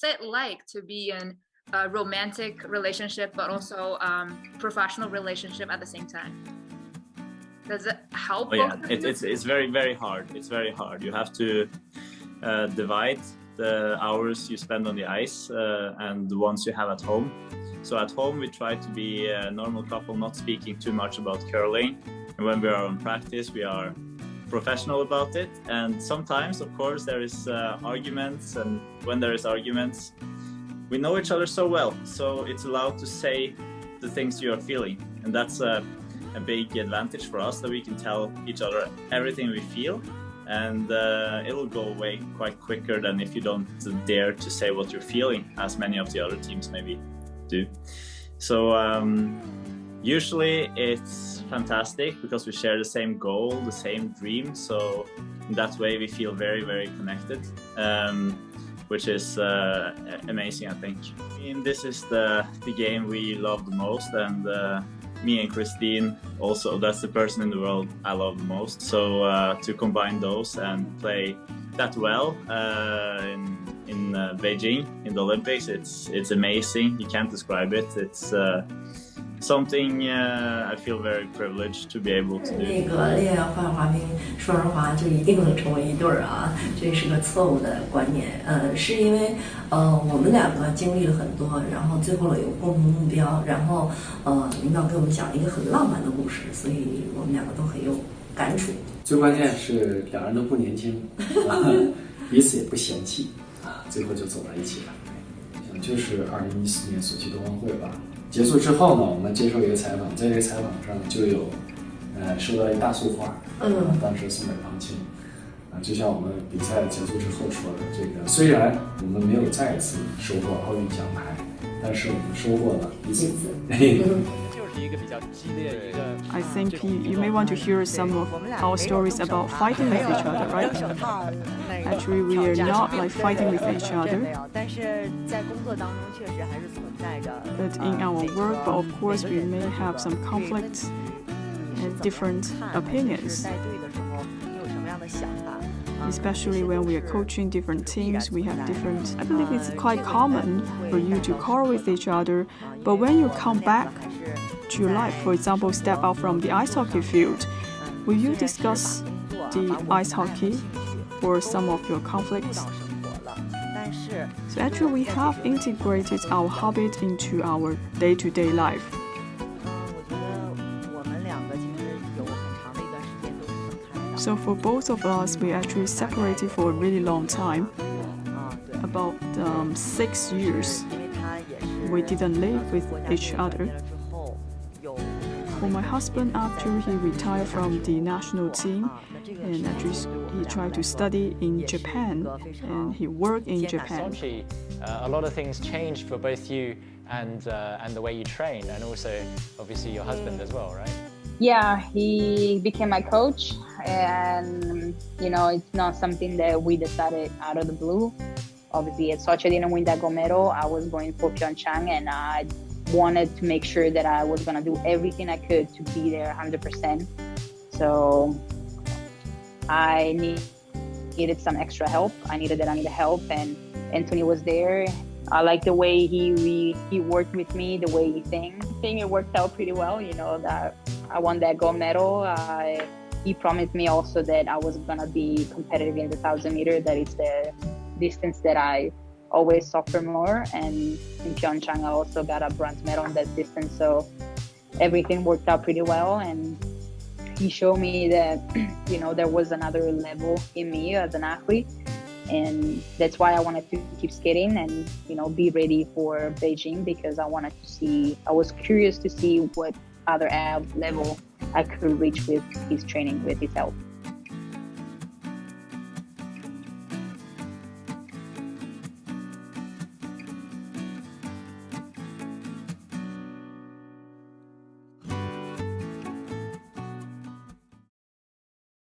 it like to be in a romantic relationship, but also professional relationship at the same time? Does it help? Oh, yeah, it's very, very hard. It's very hard. You have to divide the hours you spend on the ice and the ones you have at home. So at home we try to be a normal couple, not speaking too much about curling. And when we are on practice, we are professional about it. And sometimes, of course, there is arguments. And when there is arguments, we know each other so well. So it's allowed to say the things you are feeling. And that's a big advantage for us, that we can tell each other everything we feel. And it'll go away quite quicker than if you don't dare to say what you're feeling, as many of the other teams maybe do. So usually it's fantastic because we share the same goal, the same dream. So in that way we feel very, very connected, which is amazing, I think. And this is the game we love the most, and me and Christine also, that's the person in the world I love the most. So to combine those and play that well in Beijing in the Olympics, it's amazing. You can't describe it. It's something I feel very privileged to be able to do. 那个恋爱换滑冰，说实话就一定能成为一对儿啊，这是个错误的观念。是因为我们两个经历了很多，然后最后有共同目标，然后领导给我们讲了一个很浪漫的故事，所以我们两个都很有感触。最关键是两人都不年轻，彼此也不嫌弃啊，最后就走在一起了。就是2014年索契冬奥会吧。结束之后呢，我们接受一个采访，在这个采访上就有收到一大束花，当时送给庞青，就像我们比赛结束之后说的，这个虽然我们没有再次收获奥运奖牌，但是我们收获了彼此。I think you may want to hear some of our stories about fighting with each other, right? Actually, we are not like fighting with each other. But in our work, but of course, we may have some conflicts and different opinions. Especially when we are coaching different teams, we have different. I believe it's quite common for you to quarrel with each other, but when you come back to your life, for example, step out from the ice hockey field, will you discuss the ice hockey or some of your conflicts? So actually, we have integrated our hobby into our day-to-day life. So for both of us, we actually separated for a really long time, about 6 years. We didn't live with each other. For my husband, after he retired from the national team, and actually he tried to study in Japan, and he worked in Japan. A lot of things changed for both you and the way you train, and also obviously your husband as well, right? Yeah, he became my coach, and it's not something that we decided out of the blue. Obviously, at Sochi I didn't win that gold medal. I was going for Pyeongchang, and I wanted to make sure that I was going to do everything I could to be there 100%. So I needed some extra help. I needed help, and Anthony was there. I like the way he worked with me, the way he thinks. I think it worked out pretty well, that I won that gold medal. He promised me also that I was going to be competitive in the 1,000 meter. That is the distance that I always suffer more. And in Pyeongchang, I also got a bronze medal on that distance. So everything worked out pretty well. And he showed me that, there was another level in me as an athlete. And that's why I wanted to keep skating and, be ready for Beijing, because I was curious to see what other level I could reach with his training, with his help.